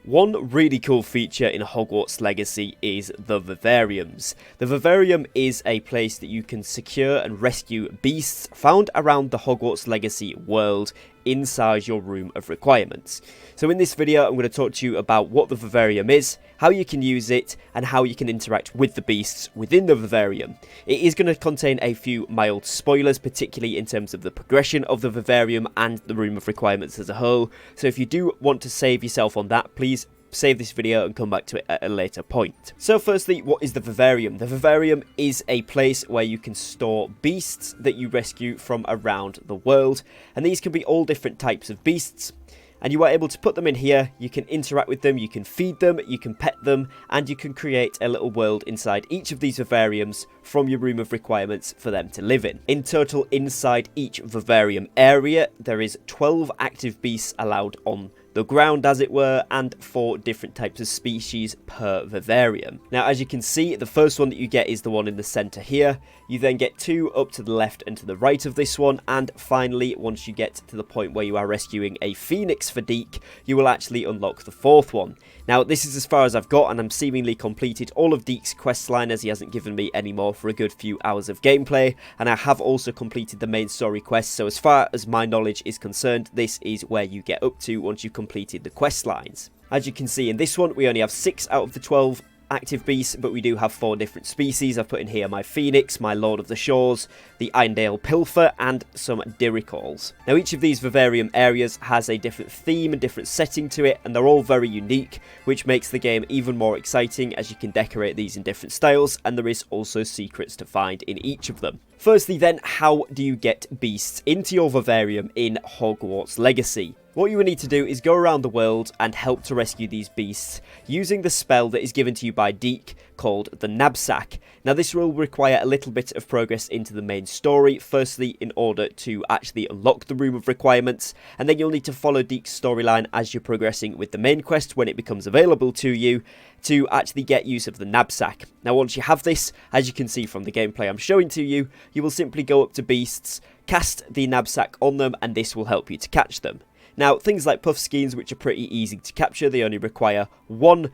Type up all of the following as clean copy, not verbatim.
One really cool feature in Hogwarts Legacy is the Vivariums. The Vivarium is a place that you can secure and rescue beasts found around the Hogwarts Legacy world inside your room of requirements. So in this video I'm going to talk to you about what the Vivarium is, how you can use it, and how you can interact with the beasts within the Vivarium. It is going to contain a few mild spoilers, particularly in terms of the progression of the Vivarium and the room of requirements as a whole, so if you do want to save yourself on that, please save this video and come back to it at a later point. So firstly, what is the Vivarium? The Vivarium is a place where you can store beasts that you rescue from around the world, and these can be all different types of beasts. And you are able to put them in here, you can interact with them, you can feed them, you can pet them, and you can create a little world inside each of these Vivariums from your room of requirements for them to live in. In total, inside each Vivarium area, there is 12 active beasts allowed on the ground, as it were, and 4 different types of species per Vivarium. Now, as you can see, the first one that you get is the one in the center here. You then get 2 up to the left and to the right of this one, and finally, once you get to the point where you are rescuing a phoenix for Deke, you will actually unlock the 4th one. Now, this is as far as I've got, and I'm seemingly completed all of Deke's questline, as he hasn't given me any more for a good few hours of gameplay, and I have also completed the main story quest, so as far as my knowledge is concerned, this is where you get up to once you've completed the quest lines. As you can see in this one, we only have 6 out of the 12 active beasts, but we do have 4 different species. I've put in here my Phoenix, my Lord of the Shores, the Irondale Pilfer, and some Diricals. Now, each of these Vivarium areas has a different theme and different setting to it, and they're all very unique, which makes the game even more exciting as you can decorate these in different styles, and there is also secrets to find in each of them. Firstly then, how do you get beasts into your Vivarium in Hogwarts Legacy? What you will need to do is go around the world and help to rescue these beasts using the spell that is given to you by Deke called the Knapsack. Now, this will require a little bit of progress into the main story, firstly in order to actually unlock the room of requirements, and then you'll need to follow Deke's storyline as you're progressing with the main quest when it becomes available to you to actually get use of the Knapsack. Now, once you have this, as you can see from the gameplay I'm showing to you, you will simply go up to beasts, cast the Knapsack on them, and this will help you to catch them. Now, things like Puffskeins, which are pretty easy to capture, they only require 1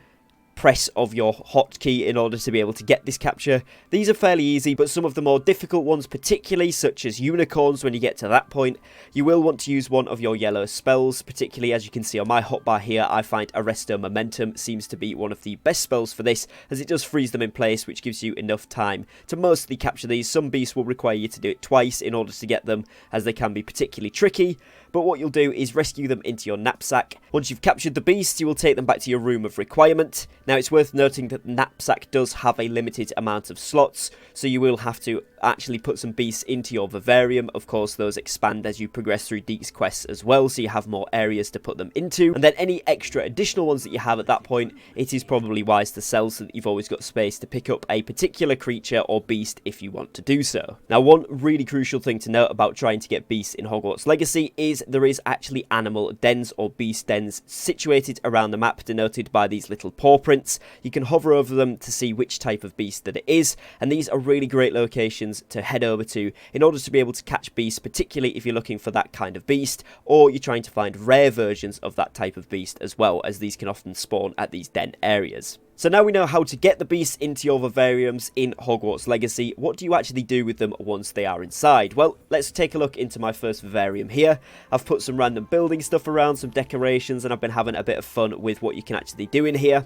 press of your hotkey in order to be able to get this capture. These are fairly easy, but some of the more difficult ones, particularly such as unicorns, when you get to that point, you will want to use one of your yellow spells, particularly as you can see on my hotbar here. I find Arresto Momentum seems to be one of the best spells for this, as it does freeze them in place, which gives you enough time to mostly capture these. Some beasts will require you to do it twice in order to get them, as they can be particularly tricky. But what you'll do is rescue them into your knapsack. Once you've captured the beast, you will take them back to your room of requirement. Now, it's worth noting that the knapsack does have a limited amount of slots, so you will have to actually put some beasts into your Vivarium. Of course, those expand as you progress through Deke's quests as well, so you have more areas to put them into. And then any extra additional ones that you have at that point, it is probably wise to sell so that you've always got space to pick up a particular creature or beast if you want to do so. Now, one really crucial thing to note about trying to get beasts in Hogwarts Legacy is there is actually animal dens or beast dens situated around the map, denoted by these little paw prints. You can hover over them to see which type of beast that it is, and these are really great locations to head over to in order to be able to catch beasts, particularly if you're looking for that kind of beast, or you're trying to find rare versions of that type of beast as well, as these can often spawn at these den areas. So now we know how to get the beasts into your Vivariums in Hogwarts Legacy. What do you actually do with them once they are inside? Well, let's take a look into my first Vivarium here. I've put some random building stuff around, some decorations, and I've been having a bit of fun with what you can actually do in here.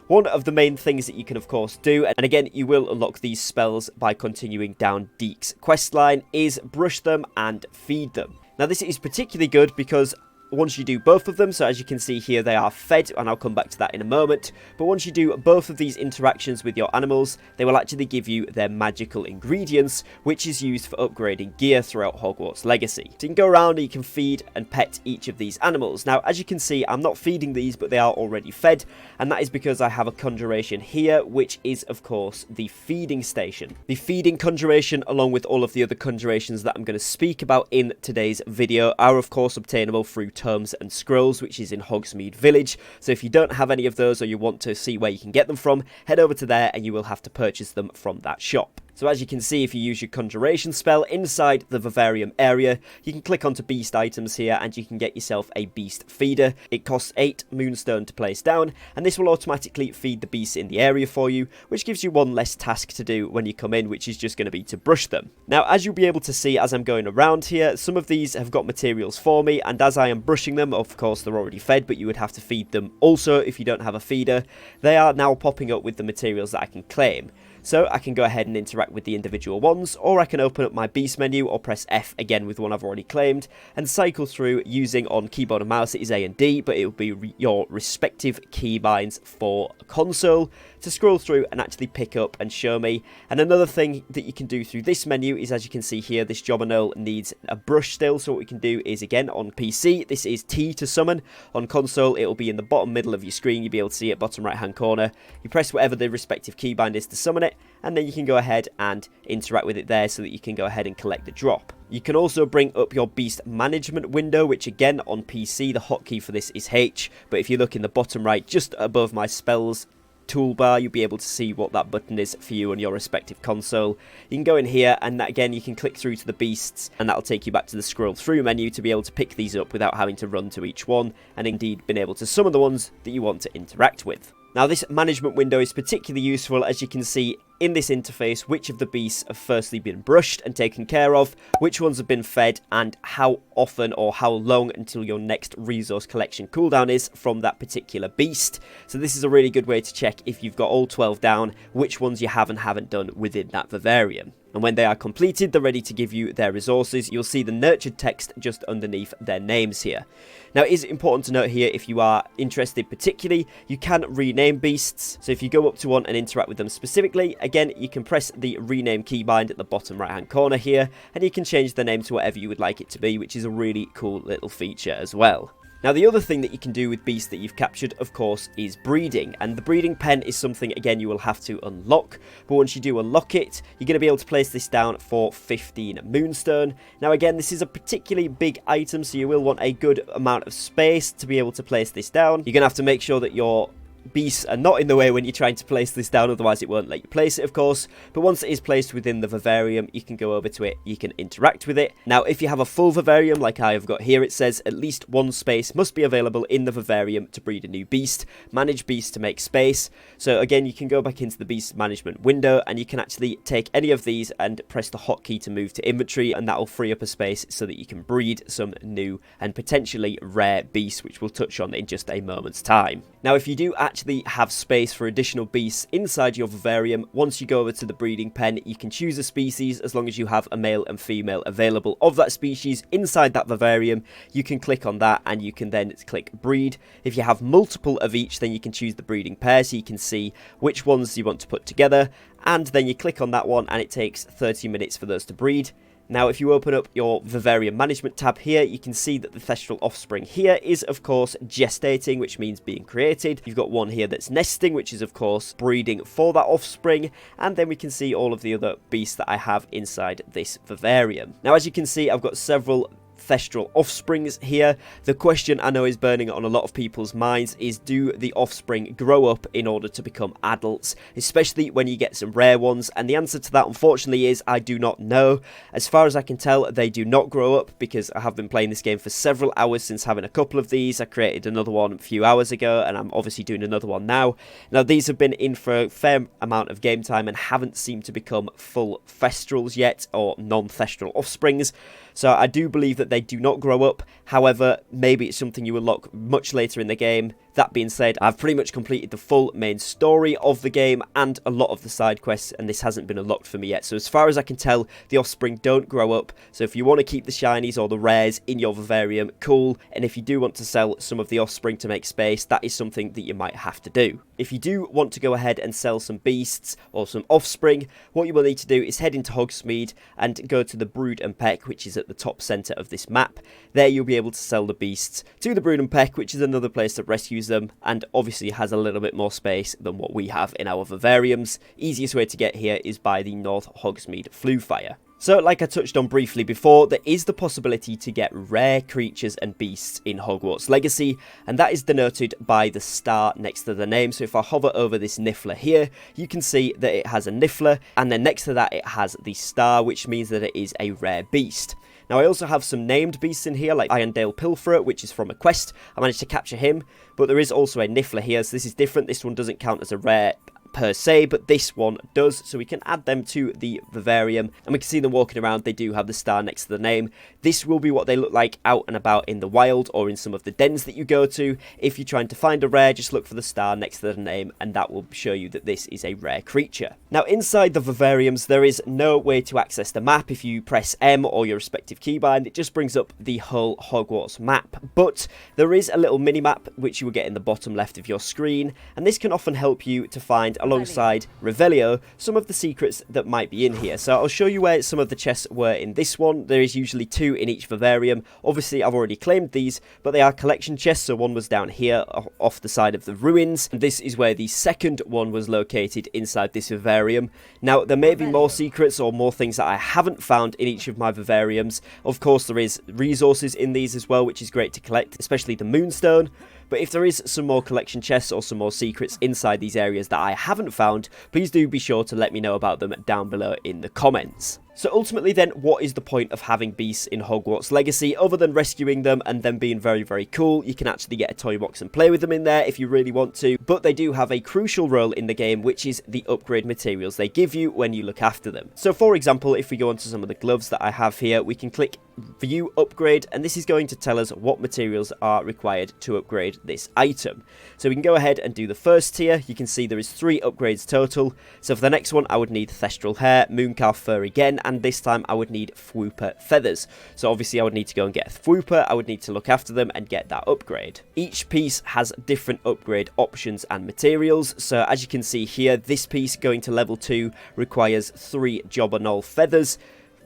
One of the main things that you can of course do, and again you will unlock these spells by continuing down Deke's questline, is brush them and feed them. Now, this is particularly good because once you do both of them, so as you can see here, they are fed, and I'll come back to that in a moment, but once you do both of these interactions with your animals, they will actually give you their magical ingredients, which is used for upgrading gear throughout Hogwarts Legacy. So you can go around and you can feed and pet each of these animals. Now, as you can see, I'm not feeding these, but they are already fed, and that is because I have a conjuration here, which is of course the feeding station. The feeding conjuration, along with all of the other conjurations that I'm going to speak about in today's video, are of course obtainable through Tomes and Scrolls, which is in Hogsmeade Village. So if you don't have any of those, or you want to see where you can get them from, head over to there and you will have to purchase them from that shop. So as you can see, if you use your conjuration spell inside the Vivarium area, you can click onto beast items here and you can get yourself a beast feeder. It costs 8 moonstone to place down, and this will automatically feed the beasts in the area for you, which gives you one less task to do when you come in, which is just going to be to brush them. Now, as you'll be able to see as I'm going around here, some of these have got materials for me, and as I am brushing them, of course they're already fed, but you would have to feed them also if you don't have a feeder. They are now popping up with the materials that I can claim. So I can go ahead and interact with the individual ones, or I can open up my beast menu or press F again with one I've already claimed and cycle through using on keyboard and mouse. It is A and D, but it will be your respective keybinds for a console to scroll through and actually pick up and show me. And another thing that you can do through this menu is, as you can see here, this Jobberknoll needs a brush still. So what we can do is, again, on PC, this is T to summon. On console, it will be in the bottom middle of your screen. You'll be able to see it bottom right hand corner. You press whatever the respective keybind is to summon it, and then you can go ahead and interact with it there so that you can go ahead and collect the drop. You can also bring up your beast management window, which again on PC the hotkey for this is H, but if you look in the bottom right just above my spells toolbar, you'll be able to see what that button is for you on your respective console. You can go in here and again you can click through to the beasts, and that'll take you back to the scroll through menu to be able to pick these up without having to run to each one, and indeed being able to summon the ones that you want to interact with. Now, this management window is particularly useful as you can see in this interface which of the beasts have firstly been brushed and taken care of, which ones have been fed, and how often or how long until your next resource collection cooldown is from that particular beast. So this is a really good way to check if you've got all 12 down, which ones you have and haven't done within that Vivarium. And when they are completed, they're ready to give you their resources. You'll see the nurtured text just underneath their names here. Now, it is important to note here, if you are interested particularly, you can rename beasts. So if you go up to one and interact with them specifically, again, you can press the rename keybind at the bottom right hand corner here, and you can change the name to whatever you would like it to be, which is a really cool little feature as well. Now, the other thing that you can do with beasts that you've captured, of course, is breeding. And the breeding pen is something, again, you will have to unlock. But once you do unlock it, you're going to be able to place this down for 15 moonstone. Now, again, this is a particularly big item, so you will want a good amount of space to be able to place this down. You're going to have to make sure that your beasts are not in the way when you're trying to place this down, otherwise it won't let you place it, of course. But once it is placed within the Vivarium, you can go over to it, you can interact with it. Now, if you have a full Vivarium like I have got here, it says at least one space must be available in the Vivarium to breed a new beast. Manage beasts to make space. So again, you can go back into the beast management window and you can actually take any of these and press the hotkey to move to inventory, and that will free up a space so that you can breed some new and potentially rare beasts, which we'll touch on in just a moment's time. Now, if you do actually have space for additional beasts inside your Vivarium, once you go over to the breeding pen, you can choose a species as long as you have a male and female available of that species inside that Vivarium. You can click on that and you can then click breed. If you have multiple of each, then you can choose the breeding pair so you can see which ones you want to put together, and then you click on that one and it takes 30 minutes for those to breed. Now, if you open up your Vivarium management tab here, you can see that the Thestral offspring here is, of course, gestating, which means being created. You've got one here that's nesting, which is, of course, breeding for that offspring. And then we can see all of the other beasts that I have inside this Vivarium. Now, as you can see, I've got several Thestral offsprings here. The question I know is burning on a lot of people's minds is, do the offspring grow up in order to become adults, especially when you get some rare ones? And the answer to that, unfortunately, is I do not know. As far as I can tell, they do not grow up, because I have been playing this game for several hours since having a couple of these. I created another one a few hours ago, and I'm obviously doing another one now. Now, these have been in for a fair amount of game time and haven't seemed to become full Thestrals yet, or non-Thestral offsprings. So I do believe that they do not grow up. However, maybe it's something you unlock much later in the game. That being said, I've pretty much completed the full main story of the game and a lot of the side quests, and this hasn't been unlocked for me yet. So as far as I can tell, the offspring don't grow up. So if you want to keep the shinies or the rares in your Vivarium, cool. And if you do want to sell some of the offspring to make space, that is something that you might have to do. If you do want to go ahead and sell some beasts or some offspring, what you will need to do is head into Hogsmeade and go to the Brood and Peck, which is at the top centre of this map. There you'll be able to sell the beasts to the Brood and Peck, which is another place that rescues them, and obviously has a little bit more space than what we have in our Vivariums. Easiest way to get here is by the North Hogsmeade Flue Fire. So, like I touched on briefly before, there is the possibility to get rare creatures and beasts in Hogwarts Legacy, and that is denoted by the star next to the name. So if I hover over this Niffler here, you can see that it has a Niffler, and then next to that it has the star, which means that it is a rare beast. Now, I also have some named beasts in here, like Irondale Pilferer, which is from a quest. I managed to capture him, but there is also a Niffler here, so this is different. This one doesn't count as a rare per se, but this one does, so we can add them to the Vivarium, and we can see them walking around. They do have the star next to the name. This will be what they look like out and about in the wild, or in some of the dens that you go to. If you're trying to find a rare, just look for the star next to the name, and that will show you that this is a rare creature. Now, inside the Vivariums, there is no way to access the map. If you press M or your respective keybind, it just brings up the whole Hogwarts map, but there is a little mini-map which you will get in the bottom left of your screen, and this can often help you to find, alongside Revelio, some of the secrets that might be in here. So I'll show you where some of the chests were in this one. There is usually 2 in each Vivarium. Obviously, I've already claimed these, but they are collection chests. So one was down here off the side of the ruins, and this is where the second one was located inside this Vivarium. Now, there may be more secrets or more things that I haven't found in each of my Vivariums. Of course, there is resources in these as well, which is great to collect, especially the Moonstone. But if there is some more collection chests or some more secrets inside these areas that I haven't found, please do be sure to let me know about them down below in the comments. So ultimately then, what is the point of having beasts in Hogwarts Legacy other than rescuing them and them being very, very cool? You can actually get a toy box and play with them in there if you really want to, but they do have a crucial role in the game, which is the upgrade materials they give you when you look after them. So for example, if we go onto some of the gloves that I have here, we can click View Upgrade, and this is going to tell us what materials are required to upgrade this item. So we can go ahead and do the first tier. You can see there is 3 upgrades total. So for the next one, I would need Thestral Hair, Mooncalf Fur again, and this time I would need Fwooper Feathers. So obviously I would need to go and get Fwooper, I would need to look after them and get that upgrade. Each piece has different upgrade options and materials. So as you can see here, this piece going to level 2 requires 3 Jobberknoll Feathers,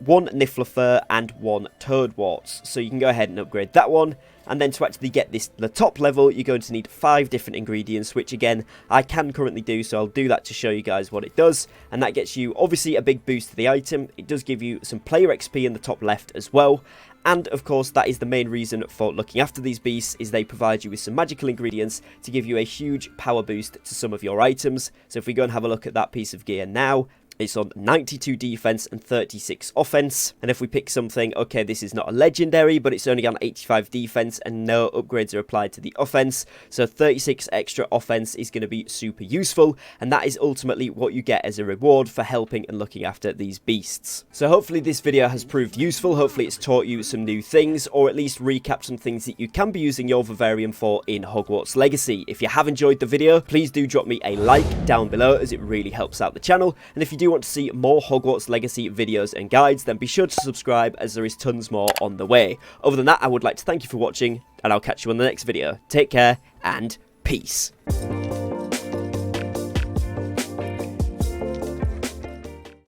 1 Niffler Fur and 1 Toadwarts. So you can go ahead and upgrade that one. And then to actually get this the top level, you're going to need 5 different ingredients, which again, I can currently do, so I'll do that to show you guys what it does. And that gets you, obviously, a big boost to the item. It does give you some player XP in the top left as well. And, of course, that is the main reason for looking after these beasts, is they provide you with some magical ingredients to give you a huge power boost to some of your items. So if we go and have a look at that piece of gear now, it's on 92 defense and 36 offense. And if we pick something, okay, this is not a legendary, but it's only on 85 defense and no upgrades are applied to the offense. So 36 extra offense is going to be super useful. And that is ultimately what you get as a reward for helping and looking after these beasts. So hopefully this video has proved useful. Hopefully it's taught you some new things, or at least recap some things that you can be using your Vivarium for in Hogwarts Legacy. If you have enjoyed the video, please do drop me a like down below, as it really helps out the channel. And if you do want to see more Hogwarts Legacy videos and guides, then be sure to subscribe, as there is tons more on the way. Other than that, I would like to thank you for watching, and I'll catch you on the next video. Take care, and peace.